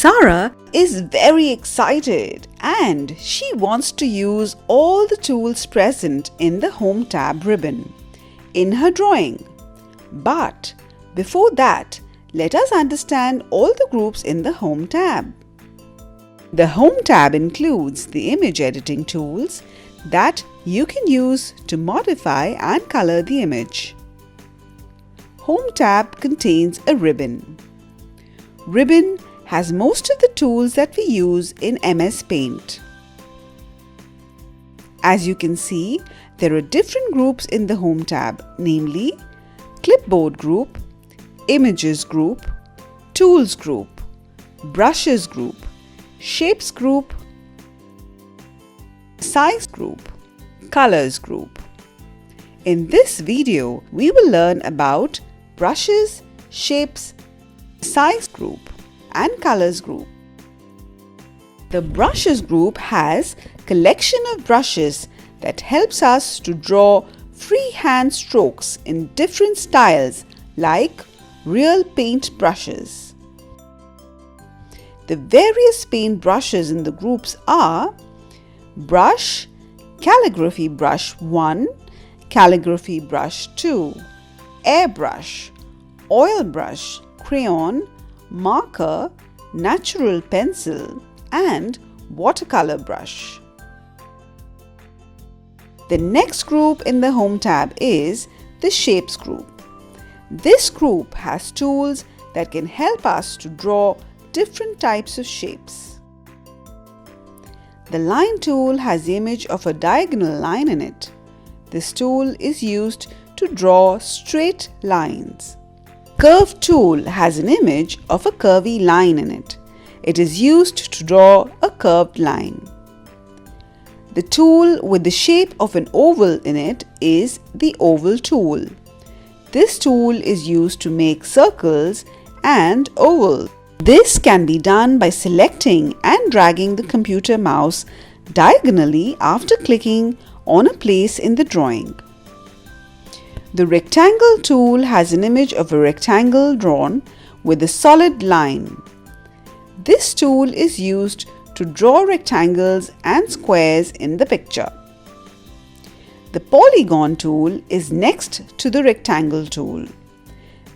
Sarah is very excited and she wants to use all the tools present in the Home tab ribbon in her drawing. But before that, let us understand all the groups in the Home tab. The Home tab includes the image editing tools that you can use to modify and color the image. Home tab contains a ribbon. Ribbon has most of the tools that we use in MS Paint. As you can see, there are different groups in the Home tab, namely Clipboard group, Images group, Tools group, Brushes group, Shapes group, Size group, Colors group. In this video, we will learn about Brushes, Shapes, Size group and Colors group. The Brushes group has collection of brushes that helps us to draw freehand strokes in different styles like real paint brushes. The various paint brushes in the groups are Brush, Calligraphy Brush 1, Calligraphy Brush 2, Airbrush, Oil Brush, Crayon, Marker, Natural Pencil and Watercolor Brush. The next group in the Home tab is the Shapes group. This group has tools that can help us to draw different types of shapes. The Line tool has the image of a diagonal line in it. This tool is used to draw straight lines. Curve tool has an image of a curvy line in it. It is used to draw a curved line. The tool with the shape of an oval in it is the Oval tool. This tool is used to make circles and ovals. This can be done by selecting and dragging the computer mouse diagonally after clicking on a place in the drawing. The Rectangle tool has an image of a rectangle drawn with a solid line. This tool is used to draw rectangles and squares in the picture. The Polygon tool is next to the Rectangle tool.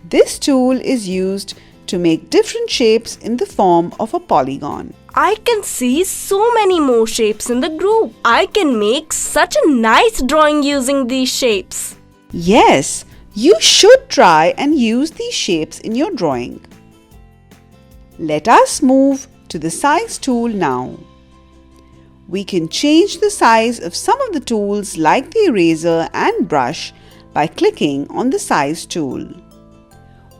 This tool is used to make different shapes in the form of a polygon. I can see so many more shapes in the group. I can make such a nice drawing using these shapes. Yes, you should try and use these shapes in your drawing. Let us move to the Size tool now. We can change the size of some of the tools like the eraser and brush by clicking on the Size tool.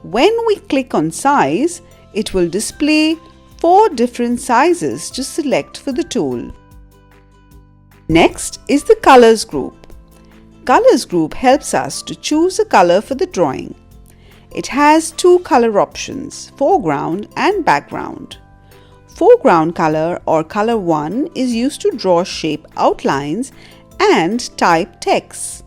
When we click on Size, it will display 4 different sizes to select for the tool. Next is the Colors group. Colors group helps us to choose a color for the drawing. It has 2 color options, foreground and background. Foreground color or color 1 is used to draw shape outlines and type text.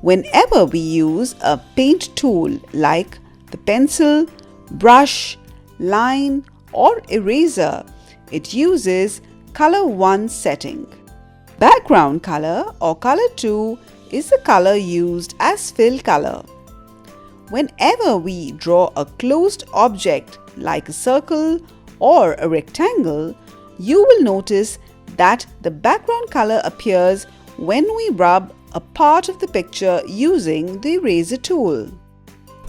Whenever we use a paint tool like the pencil, brush, line or eraser, it uses color 1 setting. Background color or color 2 is the color used as fill color. Whenever we draw a closed object like a circle or a rectangle, you will notice that the background color appears when we rub a part of the picture using the eraser tool.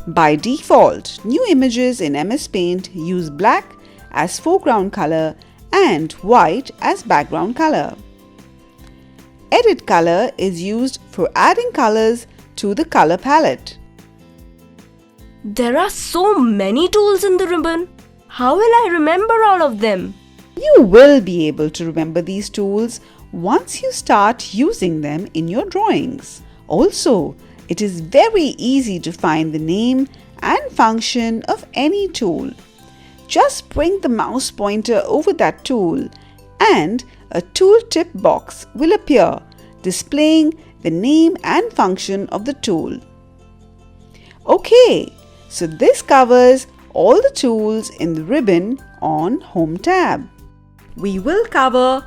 By default, new images in MS Paint use black as foreground color and white as background color. Edit color is used for adding colors to the color palette. There are so many tools in the ribbon. How will I remember all of them? You will be able to remember these tools once you start using them in your drawings. Also, it is very easy to find the name and function of any tool. Just bring the mouse pointer over that tool and a tooltip box will appear displaying the name and function of the tool. Okay, so this covers all the tools in the ribbon on Home tab. We will cover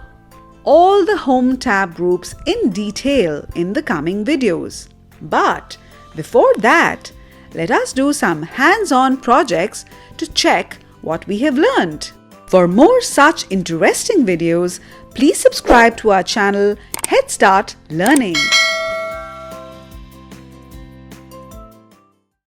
all the Home tab groups in detail in the coming videos. But before that, let us do some hands-on projects to check what we have learned. For more such interesting videos, please subscribe to our channel Headstart Learning.